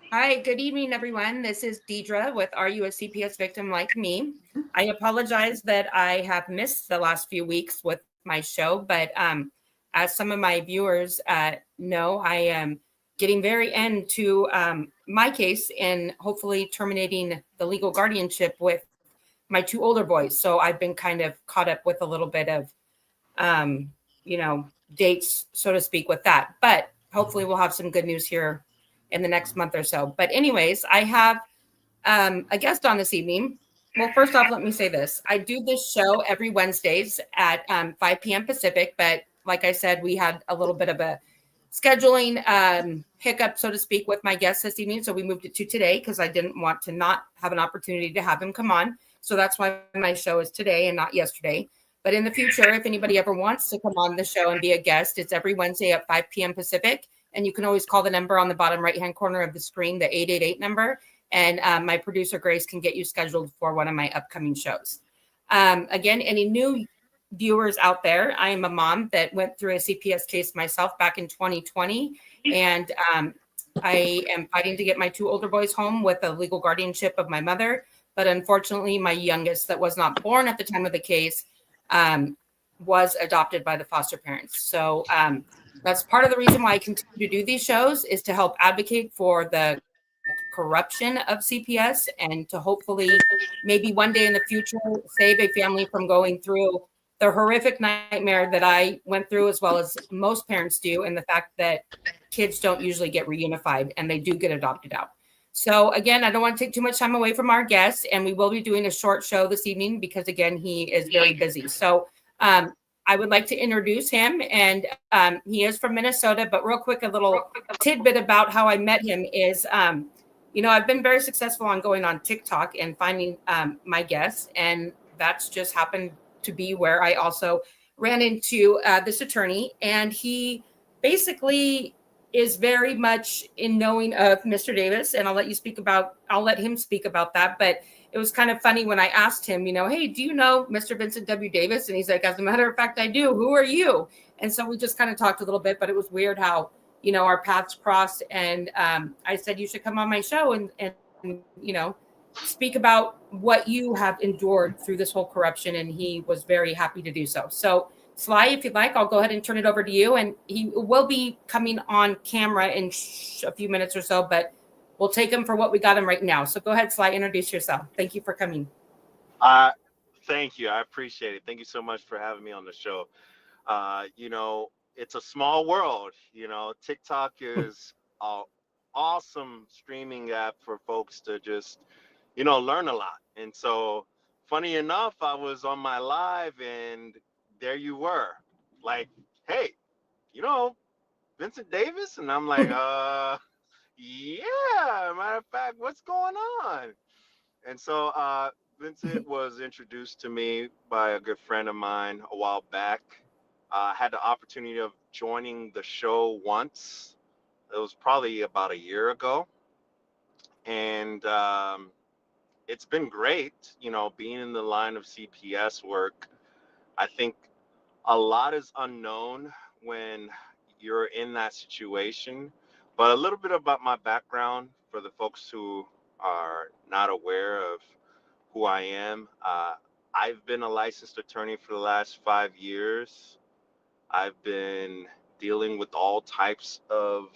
Hi, good evening, everyone. This is Deidre with Are You a CPS Victim Like Me? I apologize that I have missed the last few weeks with my show, but as some of my viewers know, I am getting very into my case and hopefully terminating the legal guardianship with my two older boys. So I've been kind of caught up with a little bit of, um, you know, dates, so to speak, with that. But hopefully we'll have some good news here in the next month or so. But anyways, I have a guest on this evening. Well, first off, let me say this. I do this show every Wednesdays at 5 p.m. Pacific, but like I said, we had a little bit of a scheduling hiccup, so to speak, with my guest this evening. So we moved it to today because I didn't want to not have an opportunity to have him come on. So that's why my show is today and not yesterday. But in the future, if anybody ever wants to come on the show and be a guest, it's every Wednesday at 5 p.m. Pacific. And you can always call the number on the bottom right-hand corner of the screen, the 888 number. And my producer, Grace, can get you scheduled for one of my upcoming shows. Again, any new viewers out there, I am a mom that went through a CPS case myself back in 2020. And I am fighting to get my two older boys home with a legal guardianship of my mother. But unfortunately, my youngest, that was not born at the time of the case, um, was adopted by the foster parents. So that's part of the reason why I continue to do these shows, is to help advocate for the corruption of CPS and to hopefully maybe one day in the future save a family from going through the horrific nightmare that I went through, as well as most parents do, and the fact that kids don't usually get reunified and they do get adopted out. So again, I don't want to take too much time away from our guest, and we will be doing a short show this evening because again, he is very busy. So I would like to introduce him, and he is from Minnesota. But real quick, a little tidbit about how I met him is, I've been very successful on going on TikTok and finding my guests, and that's just happened to be where I also ran into this attorney, and he basically is very much in knowing of Mr. Davis, and I'll let him speak about that. But it was kind of funny when I asked him, hey, do you know Mr. Vincent W. Davis? And he's like, as a matter of fact, I do. Who are you? And so we just kind of talked a little bit, but it was weird how our paths crossed. And I said, you should come on my show and speak about what you have endured through this whole corruption. And he was very happy to do so. So, Sly, if you'd like, I'll go ahead and turn it over to you. And he will be coming on camera in a few minutes or so, but we'll take him for what we got him right now. So go ahead, Sly, introduce yourself. Thank you for coming. Uh, Thank you. I appreciate it. Thank you so much for having me on the show. It's a small world. TikTok is an awesome streaming app for folks to just, learn a lot. And so, funny enough, I was on my live and there you were. Like, hey, you know, Vincent Davis? And I'm like, yeah, matter of fact, what's going on? And so Vincent was introduced to me by a good friend of mine a while back. I had the opportunity of joining the show once. It was probably about a year ago. And it's been great, being in the line of CPS work. I think a lot is unknown when you're in that situation. But a little bit about my background for the folks who are not aware of who I am. I've been a licensed attorney for the last 5 years. I've been dealing with all types of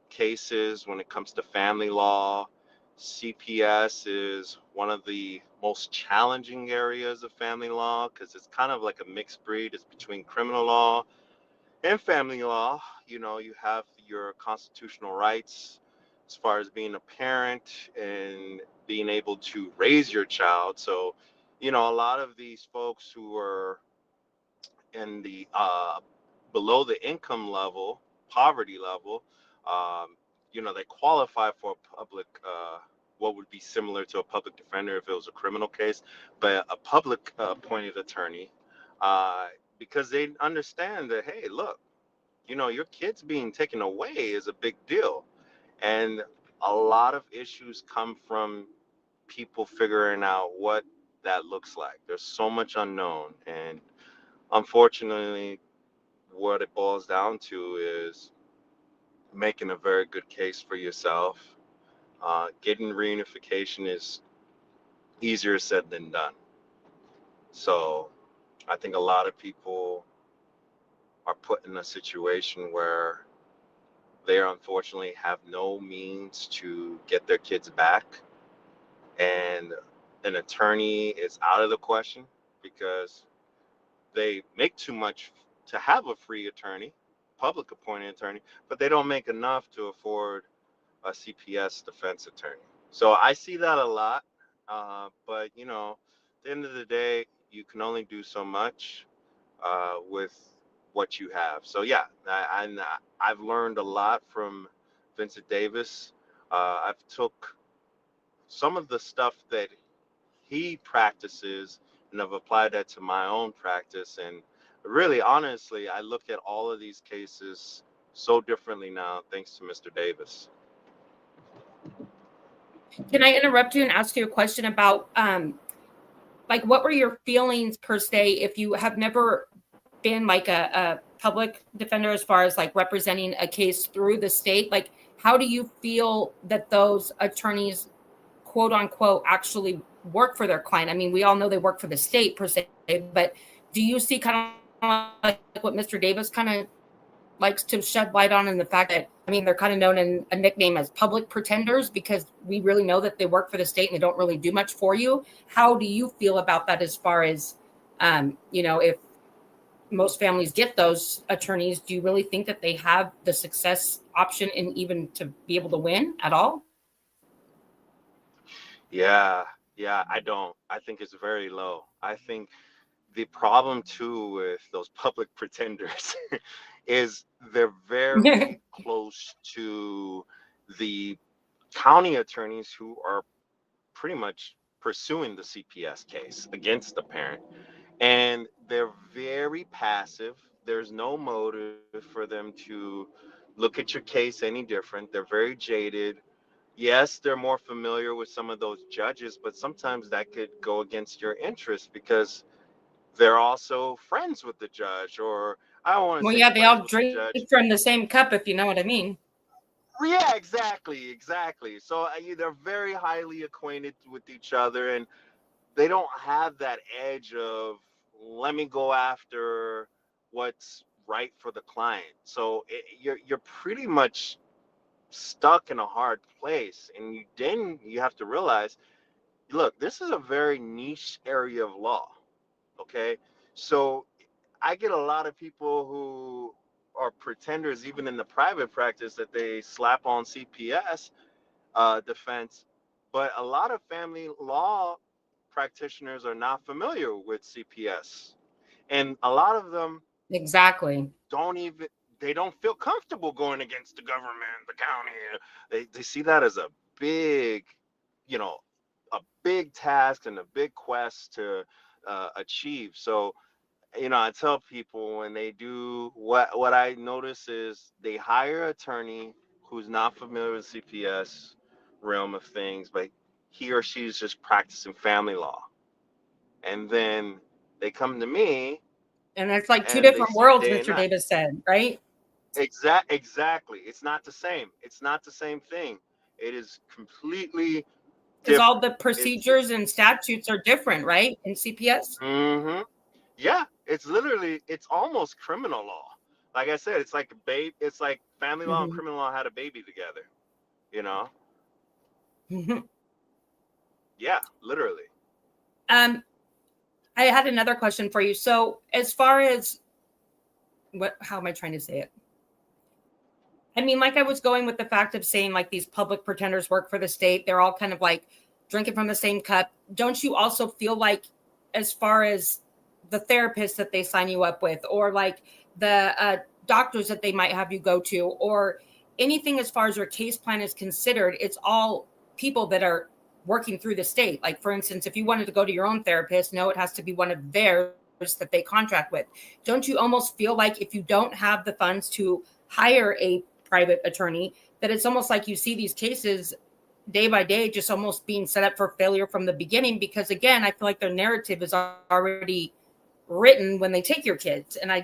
cases when it comes to family law. CPS is one of the most challenging areas of family law because it's kind of like a mixed breed. It's between criminal law and family law. You have your constitutional rights as far as being a parent and being able to raise your child. So, a lot of these folks who are in the below the income level, poverty level, um, they qualify for a public, what would be similar to a public defender if it was a criminal case, but a public appointed attorney, uh, because they understand that, hey, look, your kids being taken away is a big deal. And a lot of issues come from people figuring out what that looks like. There's so much unknown. And unfortunately, what it boils down to is making a very good case for yourself, Getting reunification is easier said than done. So I think a lot of people are put in a situation where they unfortunately have no means to get their kids back, and an attorney is out of the question because they make too much to have a free attorney, public appointed attorney, but they don't make enough to afford a CPS defense attorney. So I see that a lot. But at the end of the day, you can only do so much with what you have. So yeah, I've learned a lot from Vincent Davis. I've took some of the stuff that he practices and I've applied that to my own practice. And really, honestly, I look at all of these cases so differently now, thanks to Mr. Davis. Can I interrupt you and ask you a question about like what were your feelings per se if you have never been like a public defender as far as like representing a case through the state? Like, how do you feel that those attorneys, quote unquote, actually work for their client? I mean, we all know they work for the state per se, but do you see kind of like what Mr. Davis kind of likes to shed light on, in the fact that, I mean, they're kind of known in a nickname as public pretenders because we really know that they work for the state and they don't really do much for you? How do you feel about that as far as, if most families get those attorneys, do you really think that they have the success option and even to be able to win at all? Yeah, I don't. I think it's very low. I think the problem too with those public pretenders is they're very close to the county attorneys who are pretty much pursuing the CPS case against the parent. And they're very passive. There's no motive for them to look at your case any different. They're very jaded. Yes, they're more familiar with some of those judges, but sometimes that could go against your interest because they're also friends with the judge, or I don't want to Well, say yeah, they friends all with the drink judge. from the same cup, if you know what I mean. Yeah, exactly. So they're very highly acquainted with each other, and they don't have that edge of let me go after what's right for the client. So you're pretty much stuck in a hard place, and you have to realize, look, this is a very niche area of law. Okay, so I get a lot of people who are pretenders, even in the private practice, that they slap on CPS defense, but a lot of family law practitioners are not familiar with CPS, and a lot of them Exactly. don't even they don't feel comfortable going against the government, the county. They see that as a big, you know, a big task and a big quest to achieve. So I tell people when they do what I notice is they hire an attorney who's not familiar with CPS realm of things, but he or she is just practicing family law. And then they come to me And it's like two and they different see worlds, day and Mr. night. Davis said, right? Exactly. It's not the same. It's not the same thing. It is completely Because all different. the It's procedures and statutes are different, right? In CPS. mm-hmm. Yeah, it's almost criminal law. Like I said, it's like it's like family law and Mm-hmm. criminal law had a baby together, you know? Mm-hmm. Yeah, literally. Um, I had another question for you. So, as far as how am I trying to say it? I mean, like I was going with the fact of saying like these public pretenders work for the state. They're all kind of like drinking from the same cup. Don't you also feel like, as far as the therapist that they sign you up with, or like the doctors that they might have you go to, or anything as far as your case plan is considered, it's all people that are working through the state? Like, for instance, if you wanted to go to your own therapist, no, it has to be one of theirs that they contract with. Don't you almost feel like if you don't have the funds to hire a private attorney, that it's almost like you see these cases day by day just almost being set up for failure from the beginning? Because again, I feel like their narrative is already written when they take your kids. And I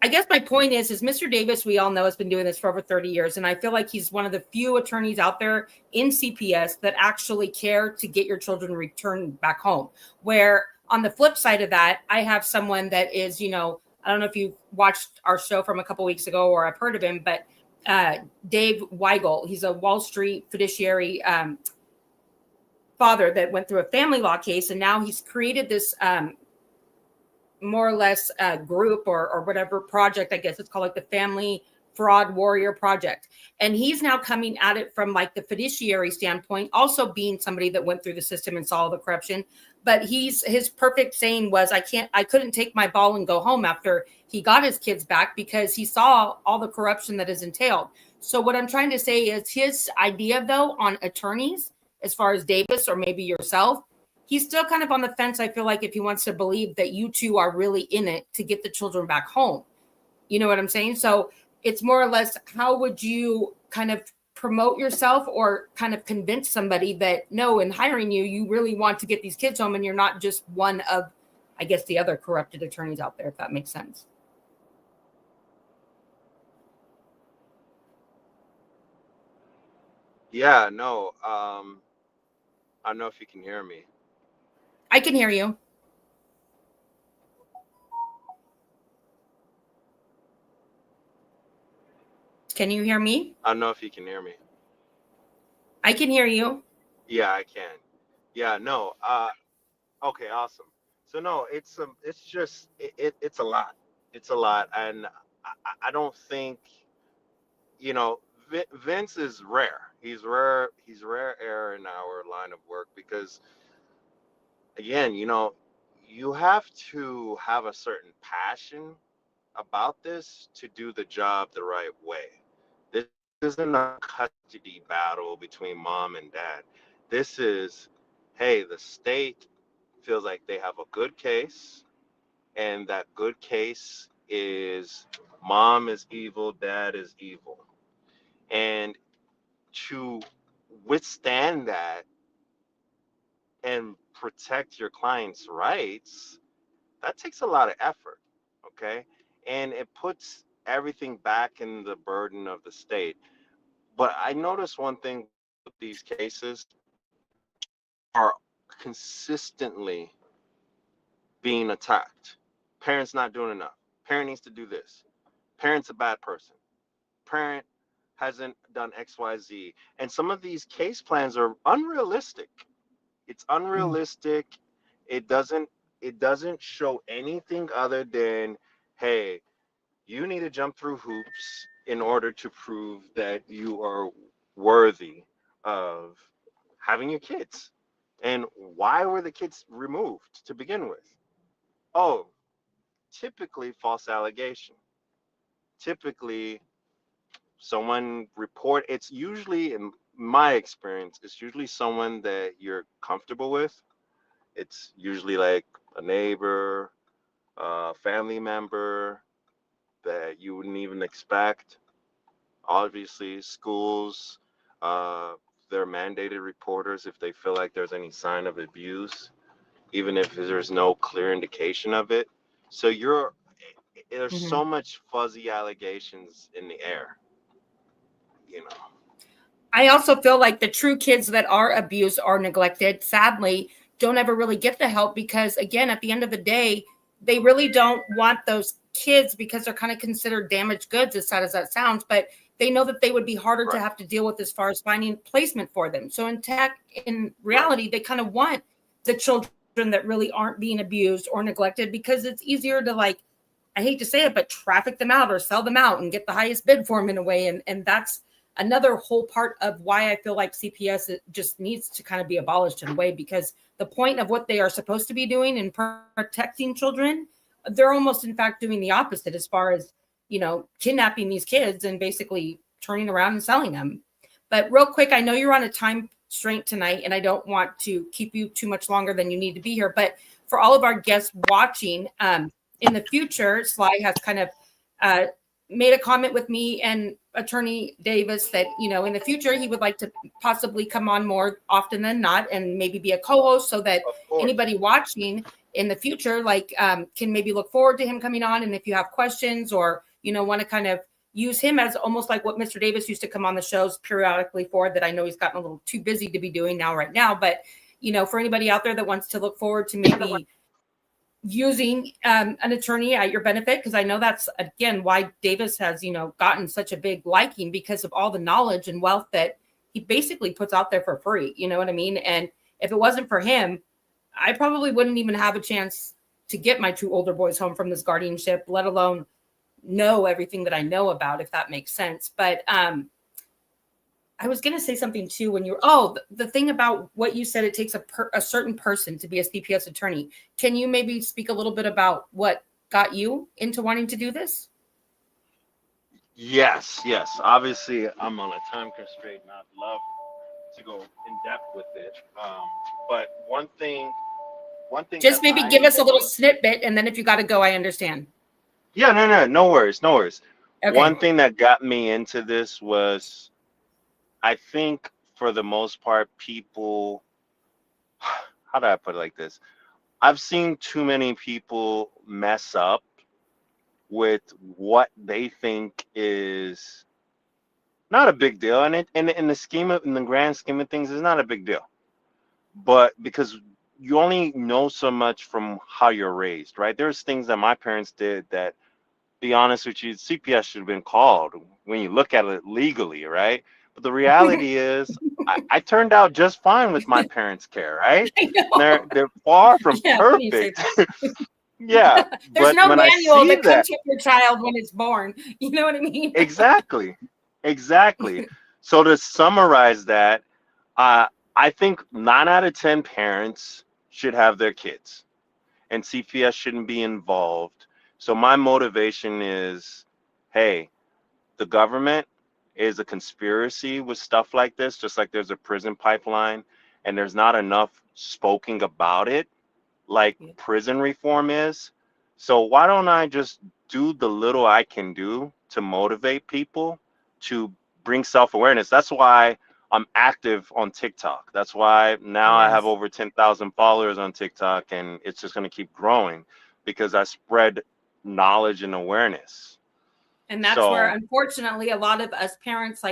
I guess my point is Mr. Davis, we all know, has been doing this for over 30 years. And I feel like he's one of the few attorneys out there in CPS that actually care to get your children returned back home. Where on the flip side of that, I have someone that is, I don't know if you watched our show from a couple weeks ago or I've heard of him, but Dave Weigel, he's a Wall Street fiduciary father that went through a family law case. And now he's created this more or less group or whatever project, I guess it's called, like the Family Fraud Warrior Project. And he's now coming at it from like the fiduciary standpoint, also being somebody that went through the system and saw all the corruption. But his perfect saying was, I couldn't take my ball and go home after he got his kids back because he saw all the corruption that is entailed. So what I'm trying to say is his idea, though, on attorneys, as far as Davis or maybe yourself, he's still kind of on the fence, I feel like, if he wants to believe that you two are really in it to get the children back home. You know what I'm saying? So it's more or less, how would you kind of promote yourself or kind of convince somebody that, no, in hiring you, you really want to get these kids home and you're not just one of, I guess, the other corrupted attorneys out there, if that makes sense. Yeah, no. I don't know if you can hear me. I can hear you. Can you hear me? I don't know if you can hear me. I can hear you. Yeah, I can. Yeah, no. Okay, awesome. So no, it's just it's a lot. It's a lot, and I don't think, Vince is rare. He's rare. He's rare air in our line of work because, again, you have to have a certain passion about this to do the job the right way. This isn't a custody battle between mom and dad. This is, hey, the state feels like they have a good case, and that good case is mom is evil, dad is evil. And to withstand that and protect your client's rights, that takes a lot of effort, okay? And it puts everything back in the burden of the state. But I noticed one thing with these cases are consistently being attacked. Parents not doing enough. Parent needs to do this. Parent's a bad person. Parent hasn't done XYZ. And some of these case plans are unrealistic. It's unrealistic. It doesn't show anything other than, hey, you need to jump through hoops in order to prove that you are worthy of having your kids. And why were the kids removed to begin with? Oh, typically false allegation. Typically it's usually, in my experience, it's usually someone that you're comfortable with. It's usually like a neighbor, a family member that you wouldn't even expect. Obviously, schools, they're mandated reporters if they feel like there's any sign of abuse, even if there's no clear indication of it. So there's so much fuzzy allegations in the air, I also feel like the true kids that are abused or neglected, sadly, don't ever really get the help because, again, at the end of the day, they really don't want those kids because they're kind of considered damaged goods, as sad as that sounds, but they know that they would be harder to have to deal with as far as finding placement for them. So in reality, they kind of want the children that really aren't being abused or neglected because it's easier to, like, I hate to say it, but traffic them out or sell them out and get the highest bid for them in a way. And that's another whole part of why I feel like CPS just needs to kind of be abolished in a way, because the point of what they are supposed to be doing in protecting children, they're almost in fact doing the opposite as far as, kidnapping these kids and basically turning around and selling them. But real quick, I know you're on a time constraint tonight and I don't want to keep you too much longer than you need to be here. But for all of our guests watching, in the future, Sly has kind of made a comment with me and Attorney Davis that, in the future, he would like to possibly come on more often than not and maybe be a co-host so that anybody watching, in the future, like, can maybe look forward to him coming on. And if you have questions or, want to kind of use him as almost like what Mr. Davis used to come on the shows periodically for, that I know he's gotten a little too busy to be doing right now. But, for anybody out there that wants to look forward to maybe using an attorney at your benefit, because I know that's, again, why Davis has, gotten such a big liking, because of all the knowledge and wealth that he basically puts out there for free. You know what I mean? And if it wasn't for him, I probably wouldn't even have a chance to get my 2 older boys home from this guardianship, let alone know everything that I know about, if that makes sense. But I was going to say something too when the thing about what you said, it takes a certain person to be a CPS attorney. Can you maybe speak a little bit about what got you into wanting to do this? Yes. Obviously, I'm on a time constraint, and I'd love to go in depth with it. But one thing Just that maybe I give us a little snippet, and then if you got to go, I understand. Yeah, no worries. Okay. One thing that got me into this was, I think for the most part, people, how do I put it like this? I've seen too many people mess up with what they think is not a big deal. And in the grand scheme of things, it's not a big deal. But because you only know so much from how you're raised, right? There's things that my parents did that, be honest with you, CPS should have been called when you look at it legally, right? But the reality is, I turned out just fine with my parents' care, right? I know. They're far from Yeah, when you say perfect. Yeah, there's but no when I manual see that comes that, with your child when it's born. You know what I mean? exactly. So to summarize that, uh, I think 9 out of 10 parents should have their kids, and CPS shouldn't be involved. So my motivation is, hey, the government is a conspiracy with stuff like this, just like there's a prison pipeline and there's not enough spoken about it like Yeah. prison reform is. So why don't I just do the little I can do to motivate people to bring self-awareness? That's why I'm active on TikTok. That's why now I have Yes. over 10,000 followers on TikTok, and it's just going to keep growing because I spread knowledge and awareness. And that's where, So unfortunately, a lot of us parents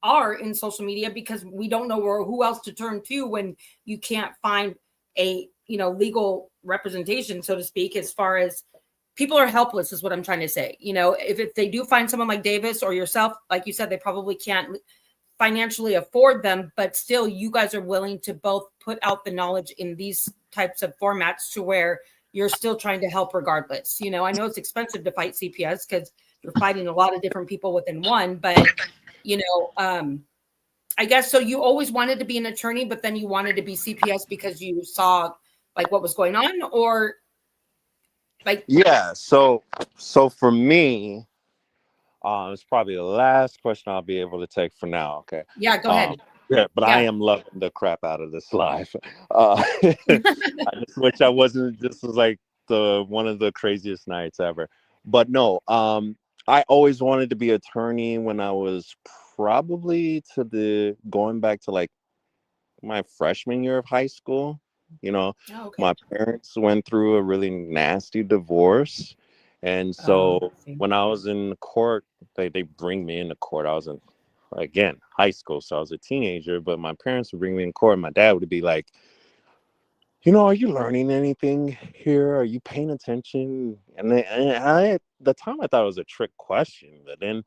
are in social media, because we don't know who else to turn to when you can't find a legal representation, so to speak. As far as people are helpless, is what I'm trying to say. If they do find someone like Davis or yourself, like you said, they probably can't financially afford them, but still, you guys are willing to both put out the knowledge in these types of formats to where you're still trying to help regardless. I know it's expensive to fight CPS because you're fighting a lot of different people within one, but I guess so. You always wanted to be an attorney, but then you wanted to be CPS because you saw like what was going on, or like, Yeah, so for me, it's probably the last question I'll be able to take for now. Okay. yeah, go Um, ahead. yeah, but I Yeah. am loving the crap out of this life. I just wish I wasn't. This was like the one of the craziest nights ever. But no, I always wanted to be attorney when I was probably going back to like my freshman year of high school. You know, Oh, okay. my parents went through a really nasty divorce. And Oh, so see. when I was in court, they bring me into court. I was in, again, high school. So I was a teenager, but my parents would bring me in court. And my dad would be like, are you learning anything here? Are you paying attention? At the time I thought it was a trick question, but then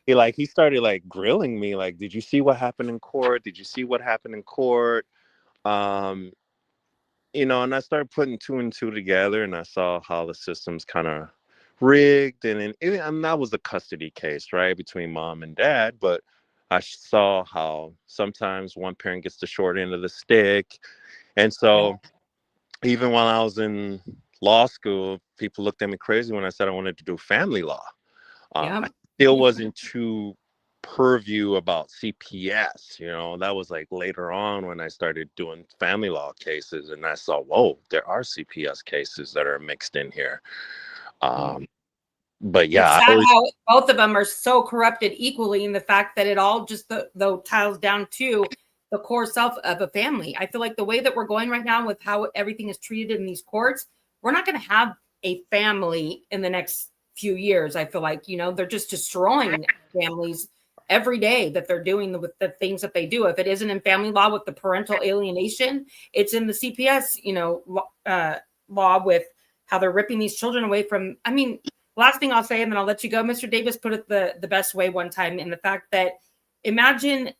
he started like grilling me, like, did you see what happened in court? Did you see what happened in court? Um, and I started putting two and two together, and I saw how the system's kind of rigged, and that was the custody case, right, between mom and dad. But I saw how sometimes one parent gets the short end of the stick, and Yeah. so even while I was in law school, people looked at me crazy when I said I wanted to do family law. Yeah. I still wasn't too purview about CPS. That was like later on when I started doing family law cases, and I saw, whoa, there are CPS cases that are mixed in here. Yeah. But yeah, It's I sad always, how both of them are so corrupted equally, in the fact that it all just though tiles down to the core self of a family. I feel like the way that we're going right now with how everything is treated in these courts, we're not going to have a family in the next few years. I feel like, they're just destroying families every day that they're doing with the things that they do. If it isn't in family law with the parental alienation, it's in the CPS, law with how they're ripping these children away from, last thing I'll say, and then I'll let you go. Mr. Davis put it the best way one time, in the fact that imagine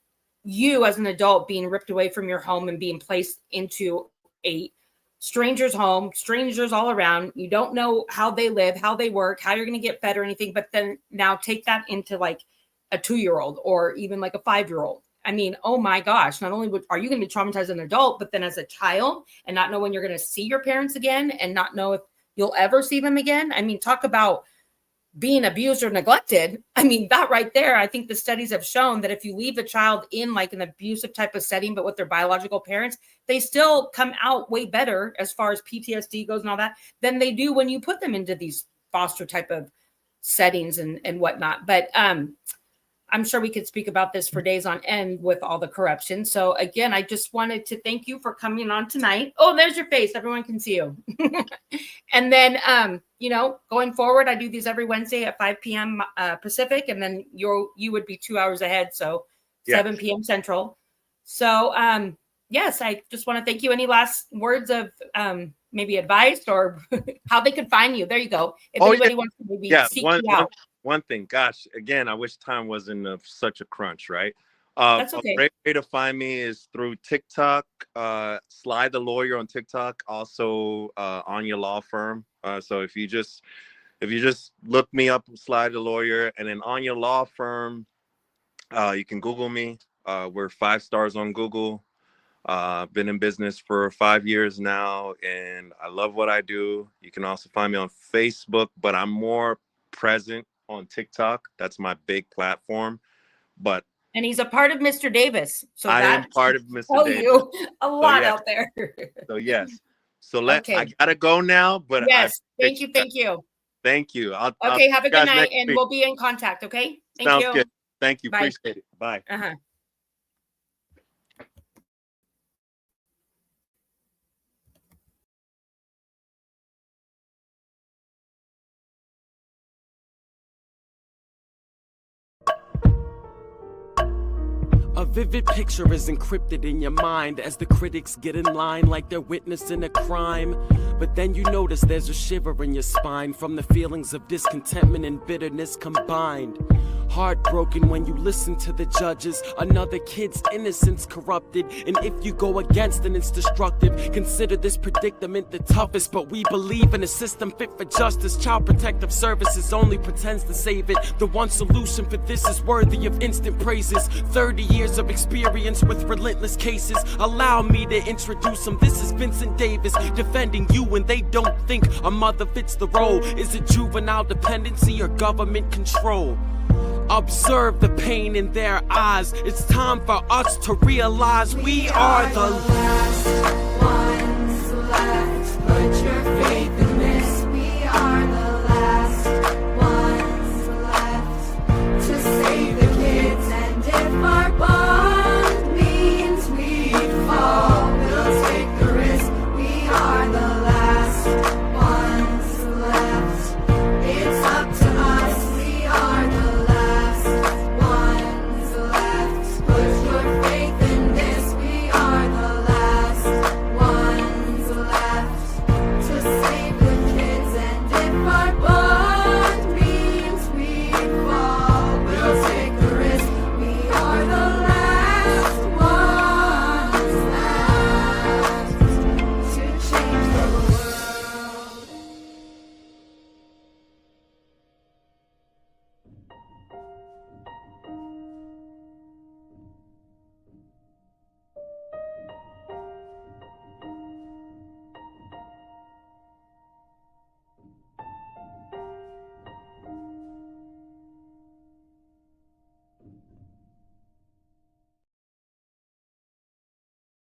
you as an adult being ripped away from your home and being placed into a stranger's home, strangers all around. You don't know how they live, how they work, how you're going to get fed or anything. But then now take that into like a 2-year-old or even like a 5-year-old. Oh my gosh, not only are you going to be traumatized as an adult, but then as a child and not know when you're going to see your parents again and not know if you'll ever see them again. Talk about being abused or neglected. That right there, I think the studies have shown that if you leave a child in like an abusive type of setting, but with their biological parents, they still come out way better as far as PTSD goes and all that than they do when you put them into these foster type of settings and whatnot. But I'm sure we could speak about this for days on end with all the corruption. So again, I just wanted to thank you for coming on tonight. Oh, there's your face. Everyone can see you. And then, going forward, I do these every Wednesday at 5 p.m. Pacific, and then you would be 2 hours ahead. So 7 p.m. Central. So yes, I just want to thank you. Any last words of maybe advice or how they could find you? There you go. If anybody wants to maybe seek you out. One thing, gosh, again, I wish time wasn't such a crunch, right? That's okay. A great way to find me is through TikTok, Sly the Lawyer on TikTok, also on your law firm. So if you just look me up, Sly the Lawyer, and then on your law firm, you can Google me. We're 5 stars on Google. Been in business for 5 years now, and I love what I do. You can also find me on Facebook, but I'm more present on TikTok. That's my big platform. And he's a part of Mr. Davis. So I am part of Mr. Davis. You a lot out there. So yes. So I gotta go now. But yes, thank you. Thank you. Have a good night, and we'll be in contact. Okay. Sounds good. Thank you. Bye. Appreciate it. Bye. A vivid picture is encrypted in your mind as the critics get in line like they're witnessing a crime. But then you notice there's a shiver in your spine from the feelings of discontentment and bitterness combined. Heartbroken when you listen to the judges, another kid's innocence corrupted. And if you go against then it's destructive. Consider this predicament the toughest, but we believe in a system fit for justice. Child Protective Services only pretends to save it. The one solution for this is worthy of instant praises. 30 years of experience with relentless cases. Allow me to introduce them. This is Vincent Davis, defending you when they don't think a mother fits the role. Is it juvenile dependency or government control? Observe the pain in their eyes. It's time for us to realize we are the last one.